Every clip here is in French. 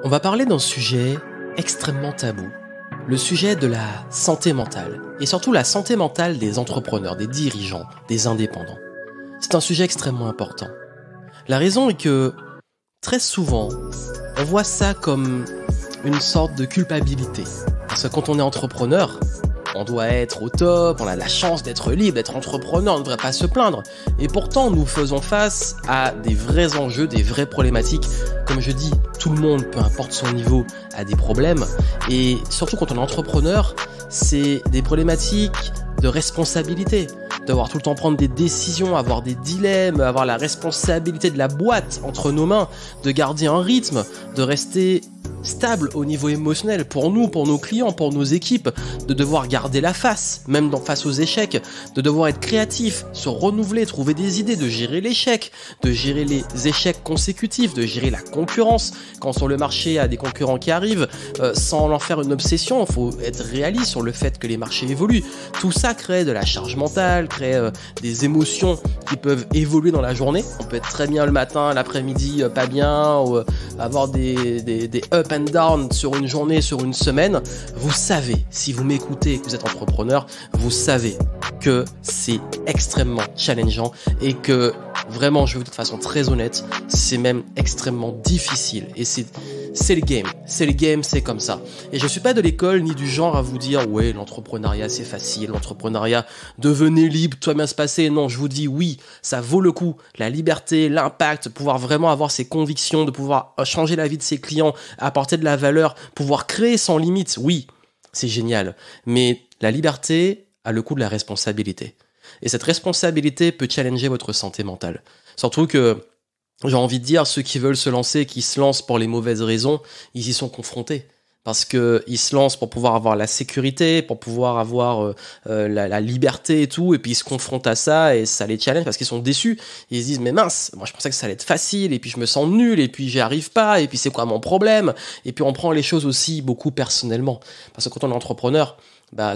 On va parler d'un sujet extrêmement tabou, le sujet de la santé mentale, et surtout la santé mentale des entrepreneurs, des dirigeants, des indépendants. C'est un sujet extrêmement important. La raison est que, très souvent, on voit ça comme une sorte de culpabilité. Parce que quand on est entrepreneur, on doit être au top, on a la chance d'être libre, d'être entrepreneur, on ne devrait pas se plaindre. Et pourtant, nous faisons face à des vrais enjeux, des vraies problématiques. Comme je dis, tout le monde, peu importe son niveau, a des problèmes. Et surtout quand on est entrepreneur, c'est des problématiques de responsabilité. Devoir tout le temps prendre des décisions, avoir des dilemmes, avoir la responsabilité de la boîte entre nos mains, de garder un rythme, de rester stable au niveau émotionnel pour nous, pour nos clients, pour nos équipes, de devoir garder la face, même face aux échecs, de devoir être créatif, se renouveler, trouver des idées, de gérer l'échec, de gérer les échecs consécutifs, de gérer la concurrence. Quand sur le marché il y a des concurrents qui arrivent, sans en faire une obsession, il faut être réaliste sur le fait que les marchés évoluent. Tout ça crée de la charge mentale, crée des émotions qui peuvent évoluer dans la journée. On peut être très bien le matin, l'après-midi pas bien, ou avoir des up and down sur une journée, sur une semaine. Vous savez, si vous m'écoutez et que vous êtes entrepreneur, vous savez que c'est extrêmement challengeant et que vraiment, je vais vous dire de façon très honnête, c'est même extrêmement difficile. Et c'est le game. C'est le game, c'est comme ça. Et je suis pas de l'école ni du genre à vous dire ouais, l'entrepreneuriat c'est facile, l'entrepreneuriat, devenez libre, tout va bien se passer. Non, je vous dis oui, ça vaut le coup. La liberté, l'impact, pouvoir vraiment avoir ses convictions, de pouvoir changer la vie de ses clients, apporter de la valeur, pouvoir créer sans limite, oui, c'est génial. Mais la liberté a le coût de la responsabilité. Et cette responsabilité peut challenger votre santé mentale. Surtout que, j'ai envie de dire, ceux qui veulent se lancer, qui se lancent pour les mauvaises raisons, ils y sont confrontés. Parce que ils se lancent pour pouvoir avoir la sécurité, pour pouvoir avoir la liberté et tout, et puis ils se confrontent à ça et ça les challenge parce qu'ils sont déçus. Ils se disent mais mince, moi je pensais que ça allait être facile et puis je me sens nul et puis j'y arrive pas et puis c'est quoi mon problème? Et puis on prend les choses aussi beaucoup personnellement. Parce que quand on est entrepreneur,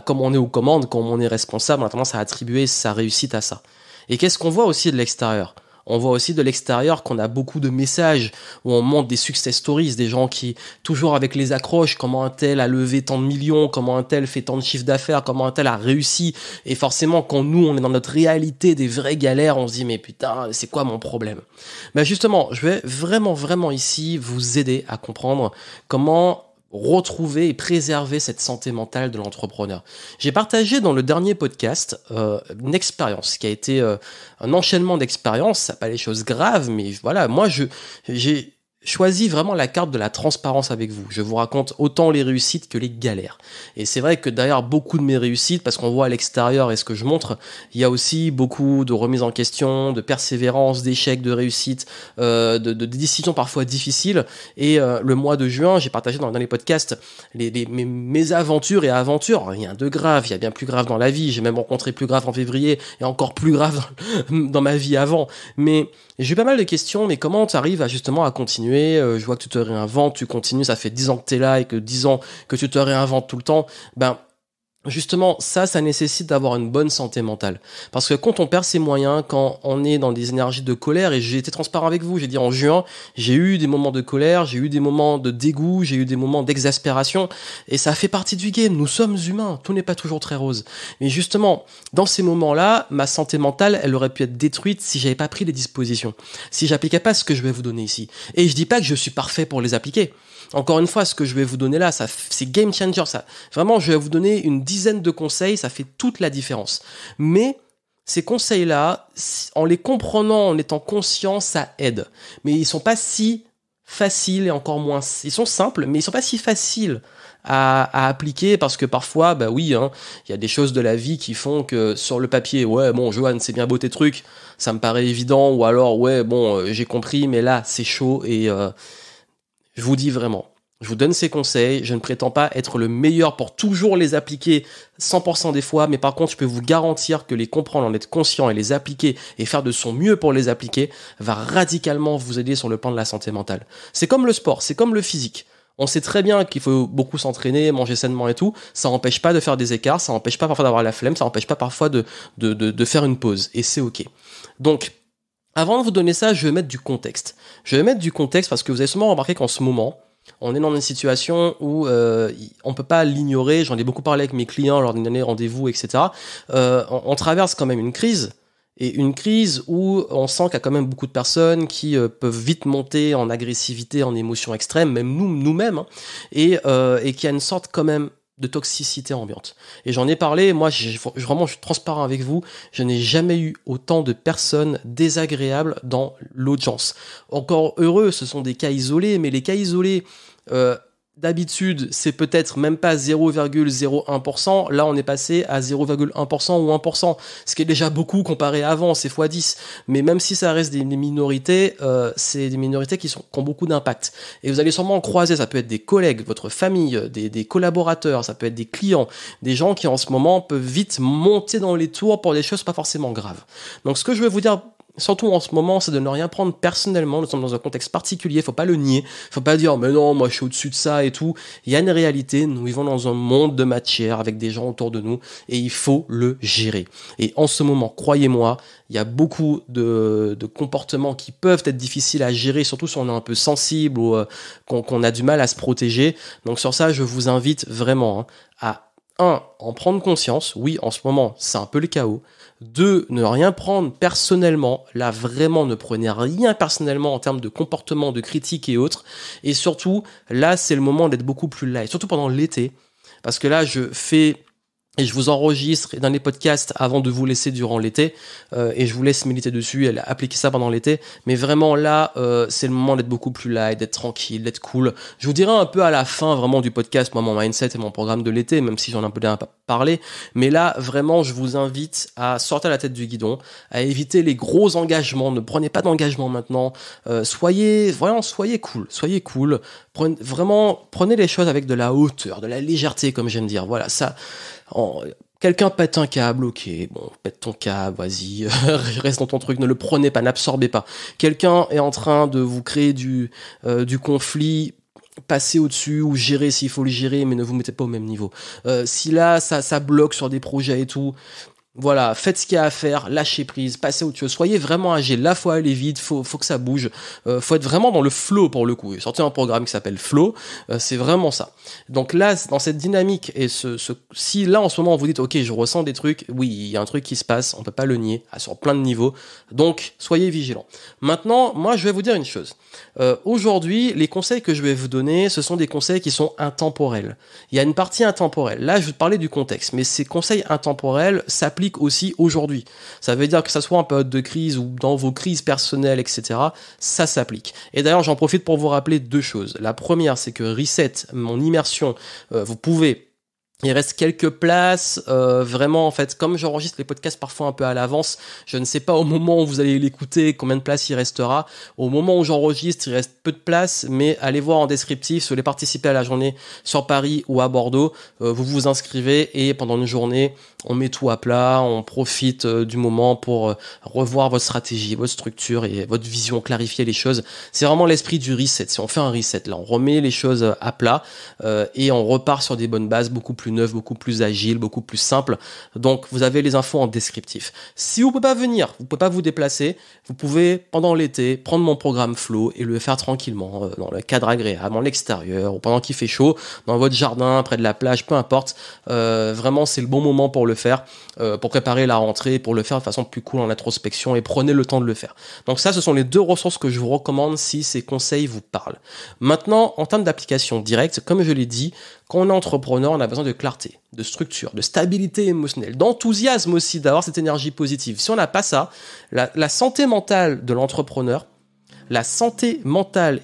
comme on est aux commandes, comme on est responsable, on a tendance à attribuer sa réussite à ça. Et qu'est-ce qu'on voit aussi de l'extérieur? On voit aussi de l'extérieur qu'on a beaucoup de messages où on montre des success stories, des gens qui, toujours avec les accroches, comment un tel a levé tant de millions, comment un tel fait tant de chiffre d'affaires, comment un tel a réussi. Et forcément, quand nous, on est dans notre réalité des vraies galères, on se dit, mais putain, c'est quoi mon problème? Justement, je vais vraiment ici vous aider à comprendre comment retrouver et préserver cette santé mentale de l'entrepreneur. J'ai partagé dans le dernier podcast une expérience qui a été un enchaînement d'expériences, ça pas les choses graves, mais voilà, moi j'ai choisi vraiment la carte de la transparence avec vous. Je vous raconte autant les réussites que les galères. Et c'est vrai que derrière beaucoup de mes réussites, parce qu'on voit à l'extérieur et ce que je montre, il y a aussi beaucoup de remises en question, de persévérance, d'échecs, de réussites, de décisions parfois difficiles. Et le mois de juin, j'ai partagé dans les podcasts mes aventures et aventures. Rien de grave, il y a bien plus grave dans la vie. J'ai même rencontré plus grave en février et encore plus grave dans ma vie avant. Mais j'ai eu pas mal de questions, mais comment tu arrives justement à continuer? Je vois que tu te réinventes, tu continues, ça fait 10 ans que tu es là et que 10 ans que tu te réinventes tout le temps. Justement, ça nécessite d'avoir une bonne santé mentale. Parce que quand on perd ses moyens, quand on est dans des énergies de colère, et j'ai été transparent avec vous, j'ai dit en juin, j'ai eu des moments de colère, j'ai eu des moments de dégoût, j'ai eu des moments d'exaspération, et ça fait partie du game. Nous sommes humains, tout n'est pas toujours très rose. Mais justement, dans ces moments-là, ma santé mentale, elle aurait pu être détruite si j'avais pas pris les dispositions, si j'appliquais pas ce que je vais vous donner ici. Et je dis pas que je suis parfait pour les appliquer. Encore une fois, ce que je vais vous donner là, c'est game changer. Ça, vraiment, je vais vous donner une dizaine de conseils, ça fait toute la différence. Mais ces conseils-là, en les comprenant, en étant conscient, ça aide. Mais ils sont pas si faciles et encore moins. Ils sont simples, mais ils sont pas si faciles à appliquer parce que parfois, il y a des choses de la vie qui font que sur le papier, ouais, bon, Johan, c'est bien beau tes trucs, ça me paraît évident, ou alors, ouais, bon, j'ai compris, mais là, c'est chaud et je vous dis vraiment, je vous donne ces conseils, je ne prétends pas être le meilleur pour toujours les appliquer 100% des fois, mais par contre, je peux vous garantir que les comprendre, en être conscient et les appliquer et faire de son mieux pour les appliquer va radicalement vous aider sur le plan de la santé mentale. C'est comme le sport, c'est comme le physique. On sait très bien qu'il faut beaucoup s'entraîner, manger sainement et tout. Ça n'empêche pas de faire des écarts, ça n'empêche pas parfois d'avoir la flemme, ça n'empêche pas parfois de faire une pause. Et c'est ok. Donc, avant de vous donner ça, je vais mettre du contexte. Je vais mettre du contexte parce que vous avez sûrement remarqué qu'en ce moment, On est dans une situation où on peut pas l'ignorer. J'en ai beaucoup parlé avec mes clients lors des derniers rendez-vous, etc. On traverse quand même une crise. Et une crise où on sent qu'il y a quand même beaucoup de personnes qui peuvent vite monter en agressivité, en émotion extrême, même nous-mêmes, hein, et qu'il y a une sorte quand même de toxicité ambiante. Et j'en ai parlé, moi, vraiment, je suis transparent avec vous, je n'ai jamais eu autant de personnes désagréables dans l'audience. Encore heureux, ce sont des cas isolés, mais les cas isolés, d'habitude, c'est peut-être même pas 0,01%. Là, on est passé à 0,1% ou 1%, ce qui est déjà beaucoup comparé à avant, c'est x10. Mais même si ça reste des minorités, c'est des minorités qui ont beaucoup d'impact. Et vous allez sûrement en croiser, ça peut être des collègues, votre famille, des collaborateurs, ça peut être des clients, des gens qui en ce moment peuvent vite monter dans les tours pour des choses pas forcément graves. Donc ce que je veux vous dire, surtout en ce moment, c'est de ne rien prendre personnellement. Nous sommes dans un contexte particulier, faut pas le nier, faut pas dire mais non, moi je suis au-dessus de ça et tout. Il y a une réalité, nous vivons dans un monde de matière avec des gens autour de nous et il faut le gérer. Et en ce moment, croyez-moi, il y a beaucoup de comportements qui peuvent être difficiles à gérer, surtout si on est un peu sensible ou qu'on a du mal à se protéger. Donc sur ça, je vous invite vraiment à en prendre conscience. Oui, en ce moment, c'est un peu le chaos. 2, ne rien prendre personnellement. Là, vraiment, ne prenez rien personnellement en termes de comportement, de critique et autres. Et surtout, là, c'est le moment d'être beaucoup plus light. Surtout pendant l'été. Parce que là, je fais... Et je vous enregistre dans les podcasts avant de vous laisser durant l'été. Et je vous laisse méditer dessus et appliquer ça pendant l'été. Mais vraiment là, c'est le moment d'être beaucoup plus light, d'être tranquille, d'être cool. Je vous dirai un peu à la fin vraiment du podcast, moi, mon mindset et mon programme de l'été, même si j'en ai un peu déjà parlé. Mais là, vraiment, je vous invite à sortir la tête du guidon, à éviter les gros engagements. Ne prenez pas d'engagement maintenant. Soyez cool. Soyez cool. Prenez les choses avec de la hauteur, de la légèreté, comme j'aime dire. Voilà, ça... Quelqu'un pète un câble, ok, bon, pète ton câble, vas-y, reste dans ton truc, ne le prenez pas, n'absorbez pas. Quelqu'un est en train de vous créer du conflit, passez au-dessus ou gérez s'il faut le gérer, mais ne vous mettez pas au même niveau. Si là, ça bloque sur des projets et tout, voilà, faites ce qu'il y a à faire, lâchez prise, passez au-dessus, soyez vraiment agile. Là, faut aller vite, faut que ça bouge, faut être vraiment dans le flow pour le coup. J'ai sorti un programme qui s'appelle Flow, c'est vraiment ça. Donc là, dans cette dynamique et si là en ce moment vous dites ok, je ressens des trucs, oui, il y a un truc qui se passe, on peut pas le nier, sur plein de niveaux. Donc soyez vigilants. Maintenant, moi, je vais vous dire une chose. Aujourd'hui, les conseils que je vais vous donner, ce sont des conseils qui sont intemporels. Il y a une partie intemporelle. Là, je vais parler du contexte, mais ces conseils intemporels s'appliquent aussi aujourd'hui. Ça veut dire que ça soit en période de crise ou dans vos crises personnelles, etc., ça s'applique. Et d'ailleurs, j'en profite pour vous rappeler 2 choses. La première, c'est que Reset, mon immersion, vous pouvez... Il reste quelques places, vraiment en fait, comme j'enregistre les podcasts parfois un peu à l'avance, je ne sais pas au moment où vous allez l'écouter combien de places il restera. Au moment où j'enregistre, il reste peu de places, mais allez voir en descriptif, si vous voulez participer à la journée sur Paris ou à Bordeaux, vous vous inscrivez et pendant une journée, on met tout à plat, on profite du moment pour revoir votre stratégie, votre structure et votre vision, clarifier les choses. C'est vraiment l'esprit du reset. Si on fait un reset, là, on remet les choses à plat et on repart sur des bonnes bases, beaucoup plus neuf, beaucoup plus agile, beaucoup plus simple. Donc, vous avez les infos en descriptif. Si vous pouvez pas venir, vous pouvez pas vous déplacer, vous pouvez, pendant l'été, prendre mon programme Flow et le faire tranquillement, dans le cadre agréable, en l'extérieur, ou pendant qu'il fait chaud, dans votre jardin, près de la plage, peu importe. Vraiment, c'est le bon moment pour le faire, pour préparer la rentrée, pour le faire de façon plus cool en introspection et prenez le temps de le faire. Donc ça, ce sont les 2 ressources que je vous recommande si ces conseils vous parlent. Maintenant, en termes d'application directe, comme je l'ai dit, quand on est entrepreneur, on a besoin de clarté, de structure, de stabilité émotionnelle, d'enthousiasme aussi, d'avoir cette énergie positive. Si on n'a pas ça, la santé mentale de l'entrepreneur, la santé mentale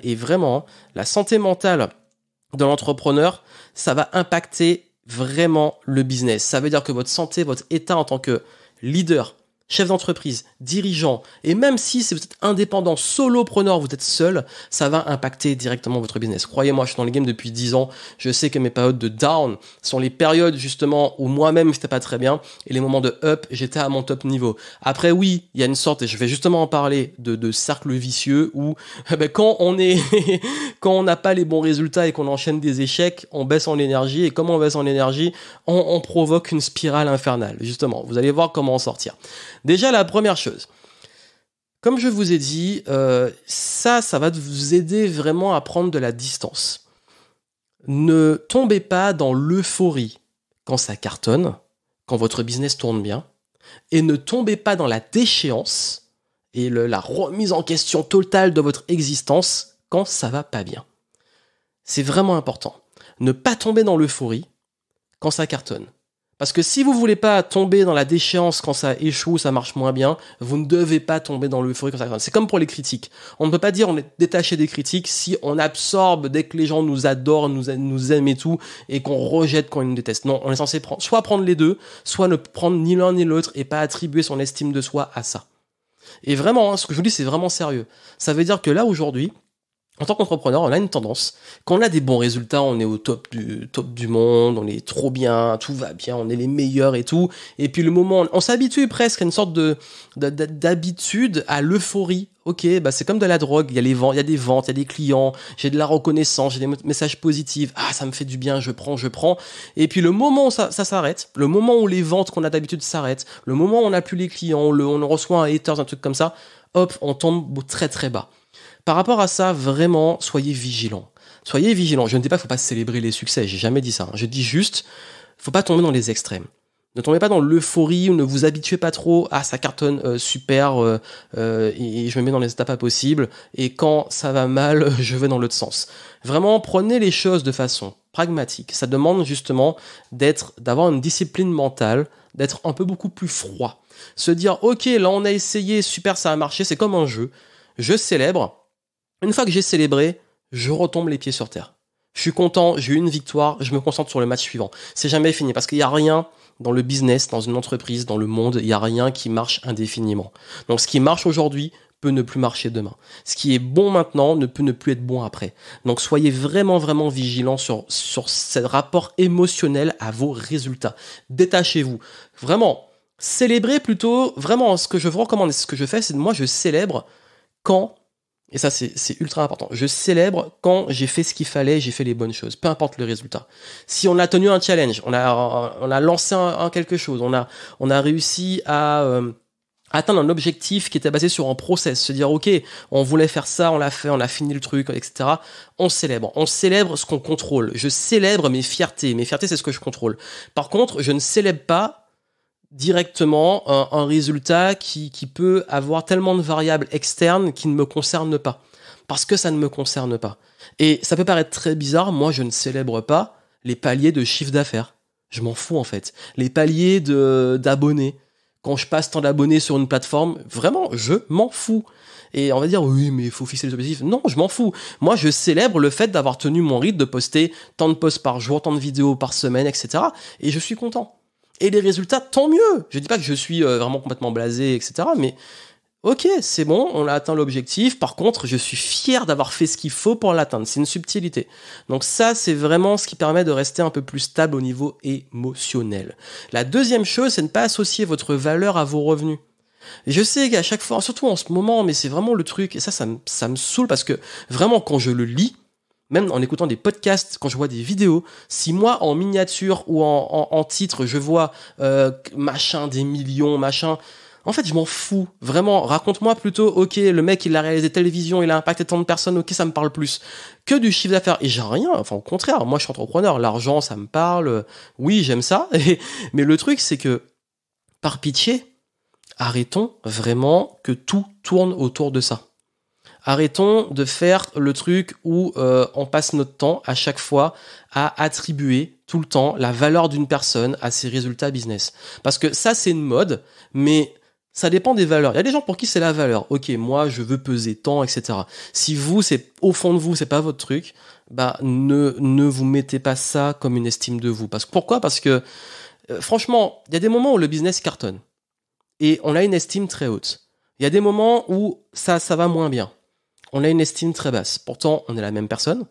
de l'entrepreneur, ça va impacter vraiment le business. Ça veut dire que votre santé, votre état en tant que leader, chef d'entreprise, dirigeant, et même si vous êtes indépendant, solopreneur, vous êtes seul, ça va impacter directement votre business. Croyez-moi, je suis dans le game depuis 10 ans, je sais que mes périodes de down sont les périodes justement où moi-même j'étais pas très bien, et les moments de up, j'étais à mon top niveau. Après oui, il y a une sorte, et je vais justement en parler, de cercle vicieux où quand on n'a pas les bons résultats et qu'on enchaîne des échecs, on baisse en énergie, et comme on baisse en énergie, on provoque une spirale infernale. Justement, vous allez voir comment en sortir. Déjà, la première chose, comme je vous ai dit, ça va vous aider vraiment à prendre de la distance. Ne tombez pas dans l'euphorie quand ça cartonne, quand votre business tourne bien, et ne tombez pas dans la déchéance et la remise en question totale de votre existence quand ça va pas bien. C'est vraiment important. Ne pas tomber dans l'euphorie quand ça cartonne. Parce que si vous voulez pas tomber dans la déchéance quand ça échoue, ça marche moins bien, vous ne devez pas tomber dans l'euphorie quand ça cartonne. C'est comme pour les critiques. On ne peut pas dire on est détaché des critiques si on absorbe dès que les gens nous adorent, nous aiment et tout, et qu'on rejette quand ils nous détestent. Non, on est censé soit prendre les deux, soit ne prendre ni l'un ni l'autre et pas attribuer son estime de soi à ça. Et vraiment, ce que je vous dis, c'est vraiment sérieux. Ça veut dire que là, aujourd'hui, en tant qu'entrepreneur, on a une tendance, quand on a des bons résultats, on est au top du monde, on est trop bien, tout va bien, on est les meilleurs et tout. Et puis le moment, on s'habitue presque à une sorte d'habitude, à l'euphorie. Ok, bah c'est comme de la drogue, il y a des ventes, il y a des clients, j'ai de la reconnaissance, j'ai des messages positifs, ça me fait du bien, je prends. Et puis le moment où ça s'arrête, le moment où les ventes qu'on a d'habitude s'arrêtent, le moment où on n'a plus les clients, on reçoit un haters, un truc comme ça, hop, on tombe très très bas. Par rapport à ça, vraiment, soyez vigilants. Soyez vigilants. Je ne dis pas qu'il ne faut pas célébrer les succès, j'ai jamais dit ça. Je dis juste, faut pas tomber dans les extrêmes. Ne tombez pas dans l'euphorie ou ne vous habituez pas trop à ça cartonne super et je me mets dans les étapes pas possibles et quand ça va mal, je vais dans l'autre sens. Vraiment, prenez les choses de façon pragmatique. Ça demande justement d'avoir une discipline mentale, d'être un peu beaucoup plus froid. Se dire, ok, là on a essayé, super, ça a marché, c'est comme un jeu. Je célèbre. Une fois que j'ai célébré, je retombe les pieds sur terre. Je suis content, j'ai eu une victoire, je me concentre sur le match suivant. C'est jamais fini parce qu'il n'y a rien dans le business, dans une entreprise, dans le monde, il n'y a rien qui marche indéfiniment. Donc ce qui marche aujourd'hui peut ne plus marcher demain. Ce qui est bon maintenant ne peut ne plus être bon après. Donc soyez vraiment, vraiment vigilants sur ce rapport émotionnel à vos résultats. Détachez-vous. Vraiment, célébrez plutôt, vraiment, ce que je vous recommande, ce que je fais, c'est moi je célèbre quand, et ça c'est ultra important, je célèbre quand j'ai fait ce qu'il fallait, j'ai fait les bonnes choses, peu importe le résultat. Si on a tenu un challenge, on a lancé quelque chose, on a réussi à atteindre un objectif qui était basé sur un process, se dire ok, on voulait faire ça, on l'a fait, on a fini le truc, etc. On célèbre ce qu'on contrôle. Je célèbre mes fiertés c'est ce que je contrôle. Par contre, je ne célèbre pas directement un résultat qui peut avoir tellement de variables externes qui ne me concernent pas. Parce que ça ne me concerne pas. Et ça peut paraître très bizarre, moi je ne célèbre pas les paliers de chiffre d'affaires. Je m'en fous en fait. Les paliers d'abonnés. Quand je passe tant d'abonnés sur une plateforme, vraiment, je m'en fous. Et on va dire, oui, mais il faut fixer les objectifs. Non, je m'en fous. Moi, je célèbre le fait d'avoir tenu mon rythme, de poster tant de posts par jour, tant de vidéos par semaine, etc. Et je suis content. Et les résultats, tant mieux. Je dis pas que je suis vraiment complètement blasé, etc. Mais ok, c'est bon, on a atteint l'objectif. Par contre, je suis fier d'avoir fait ce qu'il faut pour l'atteindre. C'est une subtilité. Donc ça, c'est vraiment ce qui permet de rester un peu plus stable au niveau émotionnel. La deuxième chose, c'est ne pas associer votre valeur à vos revenus. Et je sais qu'à chaque fois, surtout en ce moment, mais c'est vraiment le truc, et ça me saoule parce que vraiment, quand je le lis, même en écoutant des podcasts, quand je vois des vidéos, si moi en miniature ou en titre je vois machin des millions, machin, en fait je m'en fous. Vraiment, raconte-moi plutôt, ok, le mec il a réalisé télévision, il a impacté tant de personnes, ok, ça me parle plus que du chiffre d'affaires. Et j'ai rien, enfin au contraire, moi je suis entrepreneur, l'argent ça me parle, oui j'aime ça, mais le truc c'est que, par pitié, arrêtons vraiment que tout tourne autour de ça. Arrêtons de faire le truc où on passe notre temps à chaque fois à attribuer tout le temps la valeur d'une personne à ses résultats business. Parce que ça, c'est une mode, mais ça dépend des valeurs. Il y a des gens pour qui c'est la valeur. Ok, moi, je veux peser tant, etc. Si vous, c'est au fond de vous, c'est pas votre truc, bah ne vous mettez pas ça comme une estime de vous. Pourquoi ? Parce que franchement, il y a des moments où le business cartonne et on a une estime très haute. Il y a des moments où ça va moins bien. On a une estime très basse. Pourtant, on est la même personne.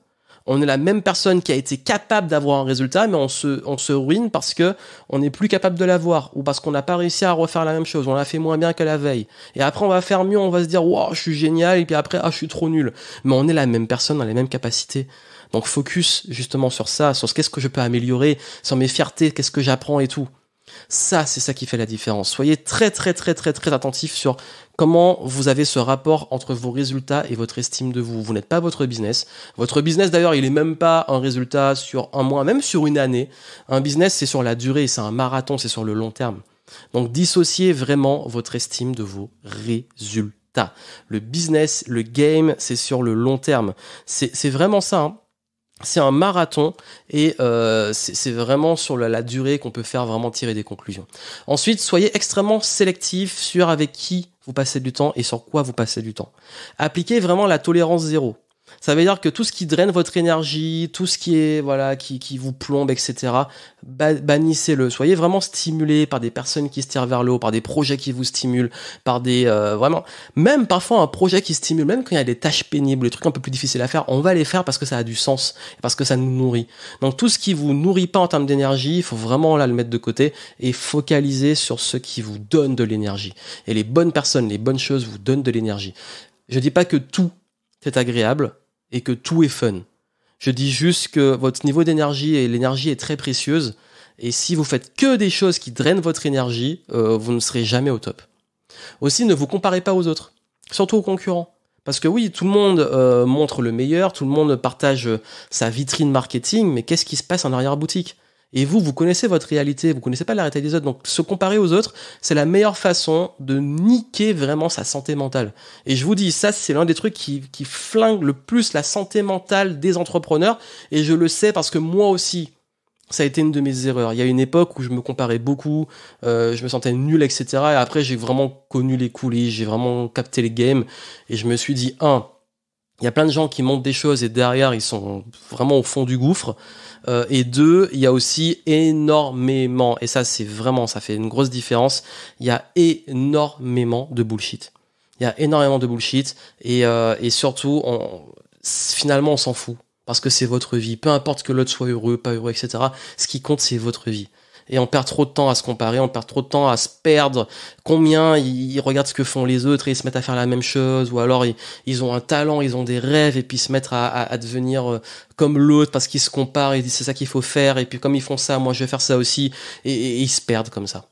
On est la même personne qui a été capable d'avoir un résultat, mais on se ruine parce que on n'est plus capable de l'avoir ou parce qu'on n'a pas réussi à refaire la même chose. On l'a fait moins bien que la veille. Et après, on va faire mieux. On va se dire, wow, je suis génial. Et puis après, je suis trop nul. Mais on est la même personne, on a les mêmes capacités. Donc, focus justement sur ça, sur qu'est-ce que je peux améliorer, sur mes fiertés, qu'est-ce que j'apprends et tout. Ça, c'est ça qui fait la différence. Soyez très, très, très, très, très attentif sur comment vous avez ce rapport entre vos résultats et votre estime de vous. Vous n'êtes pas votre business. Votre business, d'ailleurs, il est même pas un résultat sur un mois, même sur une année. Un business, c'est sur la durée, c'est un marathon, c'est sur le long terme. Donc, dissociez vraiment votre estime de vos résultats. Le business, le game, c'est sur le long terme. C'est vraiment ça, hein. C'est un marathon et c'est vraiment sur la durée qu'on peut faire vraiment tirer des conclusions. Ensuite, soyez extrêmement sélectif sur avec qui vous passez du temps et sur quoi vous passez du temps. Appliquez vraiment la tolérance zéro. Ça veut dire que tout ce qui draine votre énergie, tout ce qui est voilà, qui vous plombe, etc. Bannissez-le. Soyez vraiment stimulé par des personnes qui se tirent vers le haut, par des projets qui vous stimulent, par des vraiment, même parfois un projet qui stimule, même quand il y a des tâches pénibles, des trucs un peu plus difficiles à faire, on va les faire parce que ça a du sens, parce que ça nous nourrit. Donc tout ce qui vous nourrit pas en termes d'énergie, il faut vraiment là le mettre de côté et focaliser sur ce qui vous donne de l'énergie. Et les bonnes personnes, les bonnes choses vous donnent de l'énergie. Je dis pas que tout est agréable et que tout est fun. Je dis juste que votre niveau d'énergie et l'énergie est très précieuse et si vous faites que des choses qui drainent votre énergie, vous ne serez jamais au top. Aussi, ne vous comparez pas aux autres, surtout aux concurrents. Parce que oui, tout le monde montre le meilleur, tout le monde partage sa vitrine marketing, mais qu'est-ce qui se passe en arrière-boutique ? Et vous connaissez votre réalité, vous connaissez pas la réalité des autres. Donc, se comparer aux autres, c'est la meilleure façon de niquer vraiment sa santé mentale. Et je vous dis, ça, c'est l'un des trucs qui flingue le plus la santé mentale des entrepreneurs. Et je le sais parce que moi aussi, ça a été une de mes erreurs. Il y a une époque où je me comparais beaucoup, je me sentais nul, etc. Et après, j'ai vraiment connu les coulisses, j'ai vraiment capté les games. Et je me suis dit, il y a plein de gens qui montent des choses et derrière, ils sont vraiment au fond du gouffre. Et deux, il y a aussi énormément, et ça c'est vraiment, ça fait une grosse différence, il y a énormément de bullshit. Il y a énormément de bullshit et surtout, finalement on s'en fout parce que c'est votre vie. Peu importe que l'autre soit heureux, pas heureux, etc. Ce qui compte c'est votre vie. Et on perd trop de temps à se comparer, on perd trop de temps à se perdre. Combien ils regardent ce que font les autres et ils se mettent à faire la même chose, ou alors ils ont un talent, ils ont des rêves et puis ils se mettent à devenir comme l'autre parce qu'ils se comparent et ils disent c'est ça qu'il faut faire et puis comme ils font ça, moi je vais faire ça aussi et ils se perdent comme ça.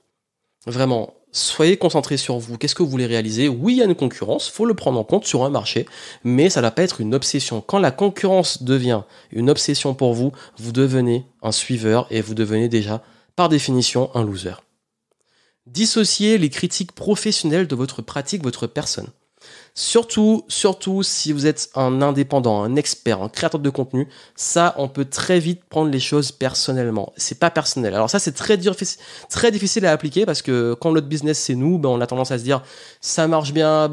Vraiment, soyez concentrés sur vous. Qu'est-ce que vous voulez réaliser ? Oui, il y a une concurrence, faut le prendre en compte sur un marché, mais ça ne doit pas être une obsession. Quand la concurrence devient une obsession pour vous, vous devenez un suiveur et vous devenez déjà par définition, un loser. Dissociez les critiques professionnelles de votre pratique, votre personne. Surtout si vous êtes un indépendant, un expert, un créateur de contenu, ça, on peut très vite prendre les choses personnellement. C'est pas personnel. Alors ça, c'est très difficile à appliquer parce que quand notre business, c'est nous, on a tendance à se dire, ça marche bien,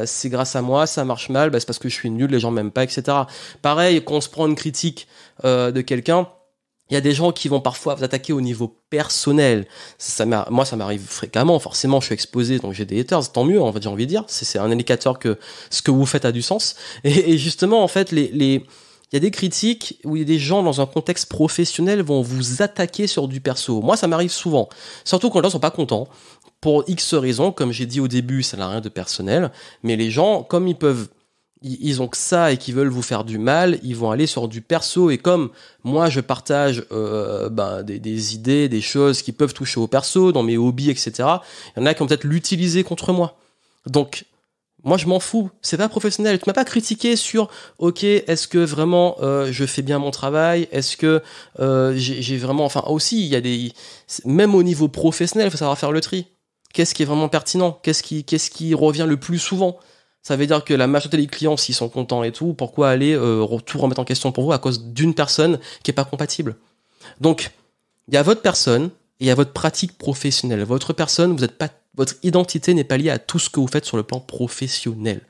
c'est grâce à moi, ça marche mal, c'est parce que je suis nul, les gens m'aiment pas, etc. Pareil, quand on se prend une critique de quelqu'un, il y a des gens qui vont parfois vous attaquer au niveau personnel. Moi, ça m'arrive fréquemment. Forcément, je suis exposé, donc j'ai des haters. Tant mieux, j'ai envie de dire. C'est un indicateur que ce que vous faites a du sens. Et justement, en fait, il y a des critiques où il y a des gens dans un contexte professionnel vont vous attaquer sur du perso. Moi, ça m'arrive souvent. Surtout quand les gens sont pas contents. Pour X raisons, comme j'ai dit au début, ça n'a rien de personnel. Mais les gens, comme ils ont que ça et qu'ils veulent vous faire du mal, ils vont aller sur du perso et comme moi je partage des idées, des choses qui peuvent toucher au perso, dans mes hobbies, etc. Il y en a qui vont peut-être l'utiliser contre moi. Donc moi je m'en fous, c'est pas professionnel. Tu m'as pas critiqué sur ok, est-ce que vraiment je fais bien mon travail, est-ce que j'ai vraiment, enfin aussi il y a même au niveau professionnel, il faut savoir faire le tri. Qu'est-ce qui est vraiment pertinent, qu'est-ce qui revient le plus souvent. Ça veut dire que la majorité des clients, s'ils sont contents et tout, pourquoi aller tout remettre en question pour vous à cause d'une personne qui est pas compatible ? Donc, il y a votre personne et il y a votre pratique professionnelle. Votre personne, votre identité n'est pas liée à tout ce que vous faites sur le plan professionnel.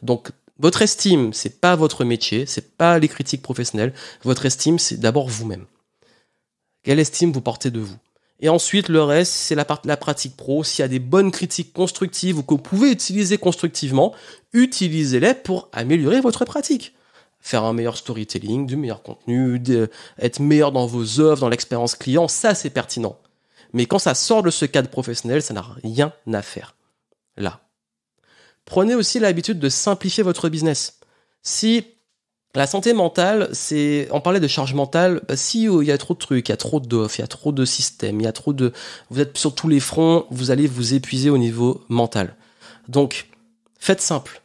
Donc, votre estime, c'est pas votre métier, c'est pas les critiques professionnelles. Votre estime, c'est d'abord vous-même. Quelle estime vous portez de vous ? Et ensuite, le reste, c'est la pratique pro. S'il y a des bonnes critiques constructives ou que vous pouvez utiliser constructivement, utilisez-les pour améliorer votre pratique. Faire un meilleur storytelling, du meilleur contenu, être meilleur dans vos œuvres, dans l'expérience client, ça c'est pertinent. Mais quand ça sort de ce cadre professionnel, ça n'a rien à faire. Là. Prenez aussi l'habitude de simplifier votre business. Si La santé mentale, on parlait de charge mentale, si il y a trop de trucs, il y a trop d'offres, il y a trop de systèmes, vous êtes sur tous les fronts, vous allez vous épuiser au niveau mental. Donc, faites simple.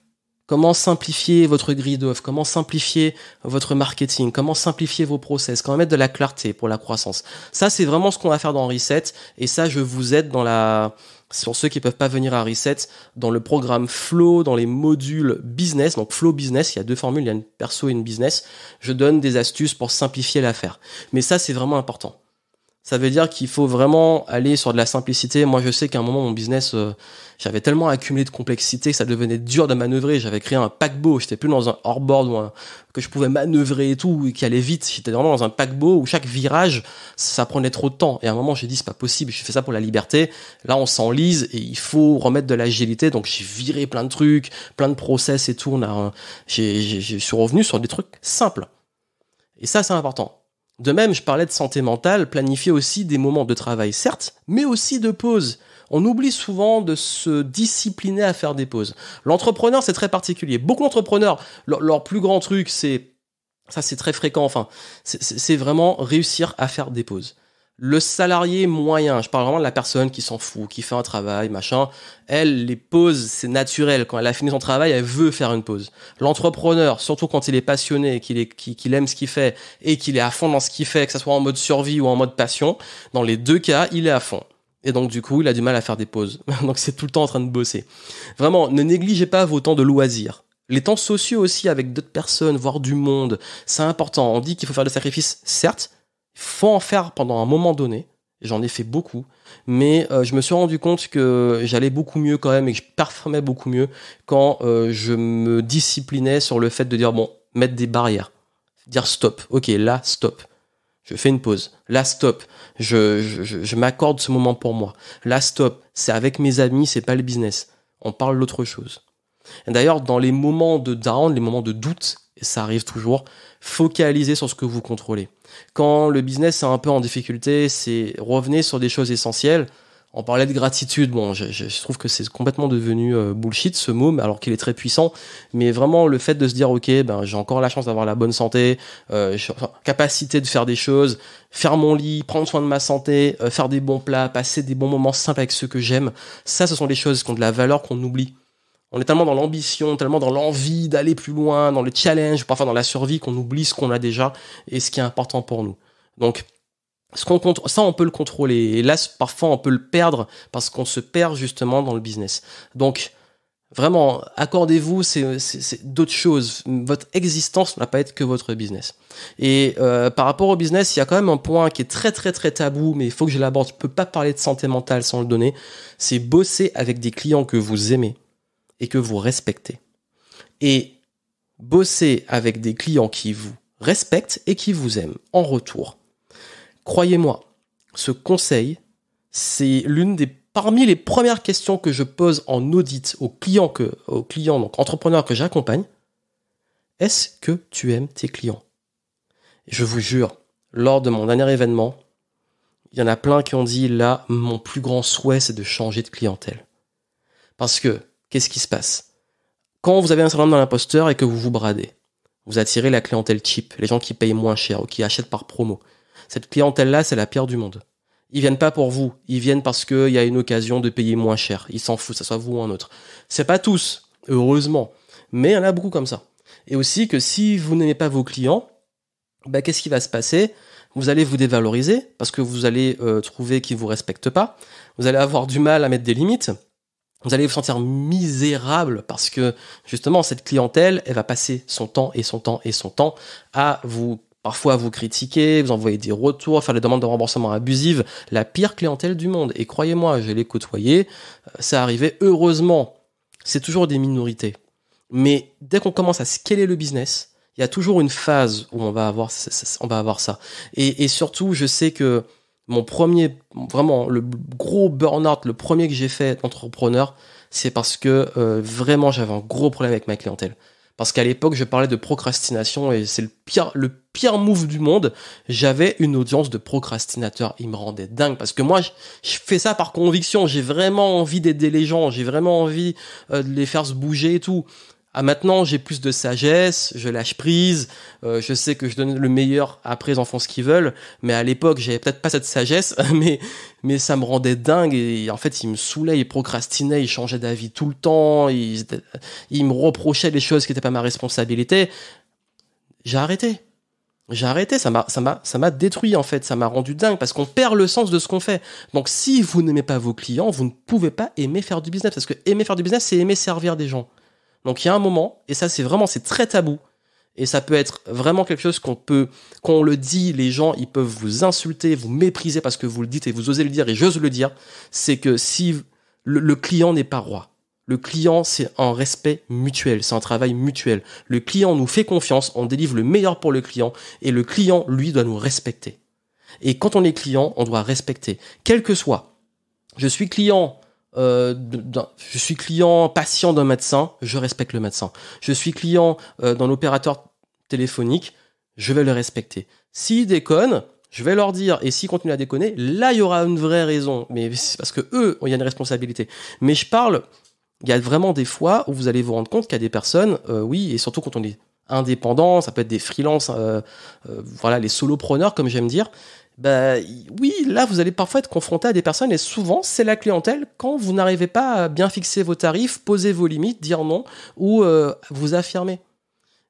Comment simplifier votre grille d'offres, comment simplifier votre marketing, comment simplifier vos process, comment mettre de la clarté pour la croissance. Ça, c'est vraiment ce qu'on va faire dans Reset, et ça, je vous aide sur ceux qui peuvent pas venir à Reset, dans le programme Flow, dans les modules business, donc Flow Business, il y a 2 formules, il y a une perso et une business, je donne des astuces pour simplifier l'affaire. Mais ça, c'est vraiment important. Ça veut dire qu'il faut vraiment aller sur de la simplicité. Moi, je sais qu'à un moment, mon business, j'avais tellement accumulé de complexité que ça devenait dur de manœuvrer. J'avais créé un paquebot. J'étais plus dans un hors-board que je pouvais manœuvrer et tout, et qui allait vite. J'étais vraiment dans un paquebot où chaque virage, ça prenait trop de temps. Et à un moment, j'ai dit, c'est pas possible. Je fais ça pour la liberté. Là, on s'enlise et il faut remettre de l'agilité. Donc, j'ai viré plein de trucs, plein de process et tout. Je suis revenu sur des trucs simples. Et ça, c'est important. De même, je parlais de santé mentale, planifier aussi des moments de travail, certes, mais aussi de pause. On oublie souvent de se discipliner à faire des pauses. L'entrepreneur, c'est très particulier. Beaucoup d'entrepreneurs, leur plus grand truc, c'est très fréquent, c'est vraiment réussir à faire des pauses. Le salarié moyen, je parle vraiment de la personne qui s'en fout, qui fait un travail, machin. Elle, les pauses, c'est naturel. Quand elle a fini son travail, elle veut faire une pause. L'entrepreneur, surtout quand il est passionné, qu'il aime ce qu'il fait et qu'il est à fond dans ce qu'il fait, que ce soit en mode survie ou en mode passion, dans les 2 cas, il est à fond. Et donc, du coup, il a du mal à faire des pauses. Donc, c'est tout le temps en train de bosser. Vraiment, ne négligez pas vos temps de loisirs. Les temps sociaux aussi avec d'autres personnes, voir du monde, c'est important. On dit qu'il faut faire des sacrifices, certes. Il faut en faire pendant un moment donné. J'en ai fait beaucoup. Mais je me suis rendu compte que j'allais beaucoup mieux quand même et que je performais beaucoup mieux quand je me disciplinais sur le fait de dire, bon, mettre des barrières. Dire stop. Ok, là, stop. Je fais une pause. Là, stop. Je m'accorde ce moment pour moi. Là, stop. C'est avec mes amis, c'est pas le business. On parle d'autre chose. Et d'ailleurs, dans les moments de down, les moments de doute, et ça arrive toujours, focalisez sur ce que vous contrôlez. Quand le business est un peu en difficulté, c'est revenez sur des choses essentielles. On parlait de gratitude, bon, je trouve que c'est complètement devenu bullshit ce mot, alors qu'il est très puissant. Mais vraiment le fait de se dire, ok, j'ai encore la chance d'avoir la bonne santé, capacité de faire des choses, faire mon lit, prendre soin de ma santé, faire des bons plats, passer des bons moments simples avec ceux que j'aime. Ça, ce sont des choses qui ont de la valeur qu'on oublie. On est tellement dans l'ambition, tellement dans l'envie d'aller plus loin, dans le challenge, parfois dans la survie, qu'on oublie ce qu'on a déjà et ce qui est important pour nous. Donc, ça, on peut le contrôler. Et là, parfois, on peut le perdre parce qu'on se perd justement dans le business. Donc, vraiment, accordez-vous, c'est d'autres choses. Votre existence ne va pas être que votre business. Et par rapport au business, il y a quand même un point qui est très, très, très tabou, mais il faut que je l'aborde. Je ne peux pas parler de santé mentale sans le donner. C'est bosser avec des clients que vous aimez et que vous respectez. Et bosser avec des clients qui vous respectent et qui vous aiment en retour. Croyez-moi, ce conseil, c'est parmi les premières questions que je pose en audit aux clients, donc entrepreneurs que j'accompagne. Est-ce que tu aimes tes clients? Et je vous jure, lors de mon dernier événement, il y en a plein qui ont dit, là, mon plus grand souhait, c'est de changer de clientèle. Parce que, qu'est-ce qui se passe? Quand vous avez un syndrome de l'imposteur et que vous vous bradez, vous attirez la clientèle cheap, les gens qui payent moins cher ou qui achètent par promo. Cette clientèle-là, c'est la pire du monde. Ils viennent pas pour vous, ils viennent parce qu'il y a une occasion de payer moins cher. Ils s'en foutent, ça soit vous ou un autre. C'est pas tous, heureusement, mais il y en a beaucoup comme ça. Et aussi que si vous n'aimez pas vos clients, qu'est-ce qui va se passer? Vous allez vous dévaloriser parce que vous allez trouver qu'ils vous respectent pas. Vous allez avoir du mal à mettre des limites. Vous allez vous sentir misérable parce que justement cette clientèle, elle va passer son temps à vous parfois vous critiquer, vous envoyer des retours, faire des demandes de remboursement abusives, la pire clientèle du monde. Et croyez-moi, je l'ai côtoyé, ça arrivait heureusement. C'est toujours des minorités. Mais dès qu'on commence à scaler le business, il y a toujours une phase où on va avoir ça. Et surtout, je sais que mon premier, vraiment, le gros burn-out, le premier que j'ai fait d'entrepreneur, c'est parce que vraiment j'avais un gros problème avec ma clientèle. Parce qu'à l'époque, je parlais de procrastination et c'est le pire move du monde. J'avais une audience de procrastinateurs. Ils me rendaient dingue parce que moi, je fais ça par conviction. J'ai vraiment envie d'aider les gens. J'ai vraiment envie de les faire se bouger et tout. Maintenant, j'ai plus de sagesse, je lâche prise, je sais que je donne le meilleur, après ils en font ce qu'ils veulent, mais à l'époque, j'avais peut-être pas cette sagesse, mais ça me rendait dingue, et en fait, ils me saoulaient, ils procrastinaient, ils changeaient d'avis tout le temps, ils me reprochaient des choses qui n'étaient pas ma responsabilité. J'ai arrêté, ça m'a détruit en fait, ça m'a rendu dingue, parce qu'on perd le sens de ce qu'on fait. Donc si vous n'aimez pas vos clients, vous ne pouvez pas aimer faire du business, parce que aimer faire du business, c'est aimer servir des gens. Donc il y a un moment, et ça c'est très tabou, et ça peut être vraiment quelque chose quand on le dit, les gens ils peuvent vous insulter, vous mépriser parce que vous le dites et vous osez le dire, et j'ose le dire, c'est que si le client n'est pas roi. Le client, c'est un respect mutuel, c'est un travail mutuel. Le client nous fait confiance, on délivre le meilleur pour le client, et le client, lui, doit nous respecter. Et quand on est client, on doit respecter. Quel que soit, je suis client patient d'un médecin, je respecte le médecin. Je suis client d'un opérateur téléphonique, je vais le respecter. S'ils déconnent, je vais leur dire, et s'ils continuent à déconner, là, il y aura une vraie raison. Mais c'est parce que eux, il y a une responsabilité. Mais il y a vraiment des fois où vous allez vous rendre compte qu'il y a des personnes, oui, et surtout quand on est indépendant, ça peut être des freelances, voilà, les solopreneurs, comme j'aime dire, oui, là, vous allez parfois être confronté à des personnes, et souvent, c'est la clientèle, quand vous n'arrivez pas à bien fixer vos tarifs, poser vos limites, dire non, ou vous affirmer.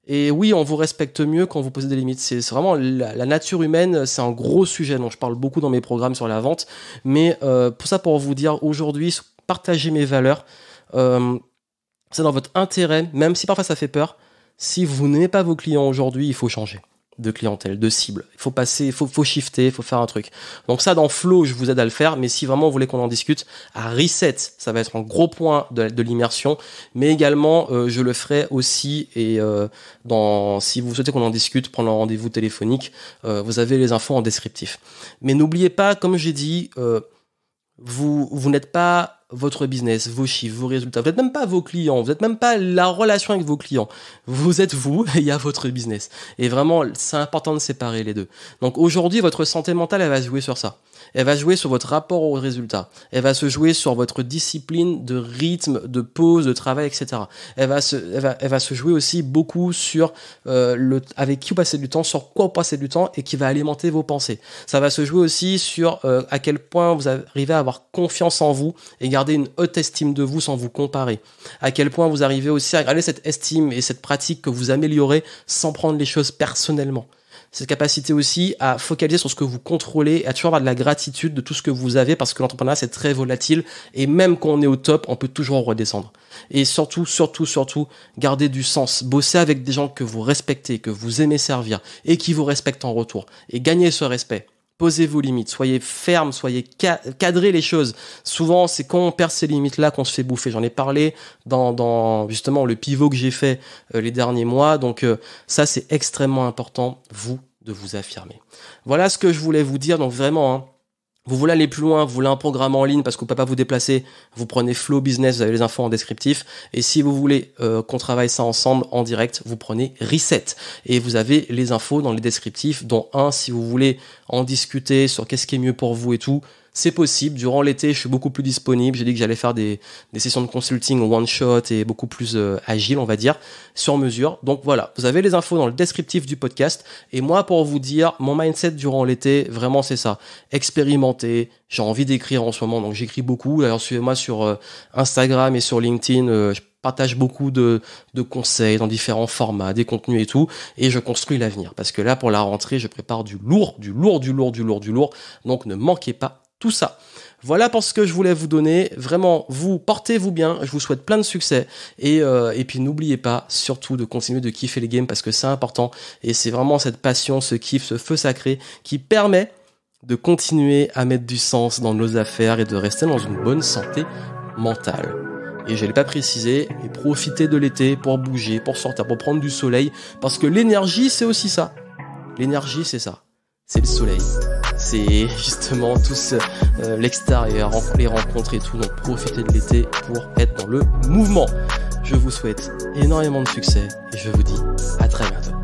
Et oui, on vous respecte mieux quand vous posez des limites. C'est vraiment la nature humaine, c'est un gros sujet dont je parle beaucoup dans mes programmes sur la vente, mais pour vous dire, aujourd'hui, partagez mes valeurs. C'est dans votre intérêt, même si parfois ça fait peur. Si vous n'aimez pas vos clients aujourd'hui, il faut changer de clientèle, de cible. Il faut passer, faut shifter, il faut faire un truc. Donc ça, dans Flow, je vous aide à le faire, mais si vraiment vous voulez qu'on en discute, à Reset, ça va être un gros point de l'immersion, mais également, je le ferai aussi, et si vous souhaitez qu'on en discute, prendre un rendez-vous téléphonique, vous avez les infos en descriptif. Mais n'oubliez pas, comme j'ai dit, vous n'êtes pas votre business, vos chiffres, vos résultats. Vous n'êtes même pas vos clients. Vous n'êtes même pas la relation avec vos clients. Vous êtes vous et il y a votre business. Et vraiment, c'est important de séparer les deux. Donc aujourd'hui, votre santé mentale, elle va se jouer sur ça. Elle va jouer sur votre rapport aux résultats. Elle va se jouer sur votre discipline de rythme, de pause, de travail, etc. Elle va se jouer aussi beaucoup sur avec qui vous passez du temps, sur quoi vous passez du temps et qui va alimenter vos pensées. Ça va se jouer aussi sur à quel point vous arrivez à avoir confiance en vous et garder une haute estime de vous sans vous comparer. À quel point vous arrivez aussi à garder cette estime et cette pratique que vous améliorez sans prendre les choses personnellement. Cette capacité aussi à focaliser sur ce que vous contrôlez, à toujours avoir de la gratitude de tout ce que vous avez, parce que l'entrepreneuriat, c'est très volatile, et même quand on est au top, on peut toujours redescendre. Et surtout, garder du sens. Bosser avec des gens que vous respectez, que vous aimez servir, et qui vous respectent en retour. Et gagner ce respect. Posez vos limites, soyez ferme, cadrez les choses. Souvent, c'est quand on perd ces limites-là qu'on se fait bouffer. J'en ai parlé dans justement le pivot que j'ai fait les derniers mois. Donc ça, c'est extrêmement important, de vous affirmer. Voilà ce que je voulais vous dire. Donc vraiment, vous voulez aller plus loin, vous voulez un programme en ligne parce que vous ne pouvez pas vous déplacer, vous prenez Flow Business, vous avez les infos en descriptif. Et si vous voulez qu'on travaille ça ensemble en direct, vous prenez Reset. Et vous avez les infos dans les descriptifs, dont si vous voulez en discuter sur qu'est-ce qui est mieux pour vous et tout, c'est possible. Durant l'été, je suis beaucoup plus disponible. J'ai dit que j'allais faire des sessions de consulting one shot et beaucoup plus agile, on va dire, sur mesure. Donc voilà, vous avez les infos dans le descriptif du podcast. Et moi, pour vous dire, mon mindset durant l'été, vraiment c'est ça. Expérimenter. J'ai envie d'écrire en ce moment, donc j'écris beaucoup. D'ailleurs, suivez-moi sur Instagram et sur LinkedIn. Je partage beaucoup de conseils dans différents formats, des contenus et tout, et je construis l'avenir. Parce que là, pour la rentrée, je prépare du lourd. Donc ne manquez pas tout ça. Voilà pour ce que je voulais vous donner. Vraiment, portez-vous bien. Je vous souhaite plein de succès. Et puis n'oubliez pas, surtout, de continuer de kiffer les games parce que c'est important. Et c'est vraiment cette passion, ce kiff, ce feu sacré qui permet de continuer à mettre du sens dans nos affaires et de rester dans une bonne santé mentale. Et je ne l'ai pas précisé, mais profitez de l'été pour bouger, pour sortir, pour prendre du soleil. Parce que l'énergie, c'est aussi ça. L'énergie, c'est ça. C'est le soleil. C'est justement tout l'extérieur, les rencontres et tout. Donc profitez de l'été pour être dans le mouvement. Je vous souhaite énormément de succès et je vous dis à très bientôt.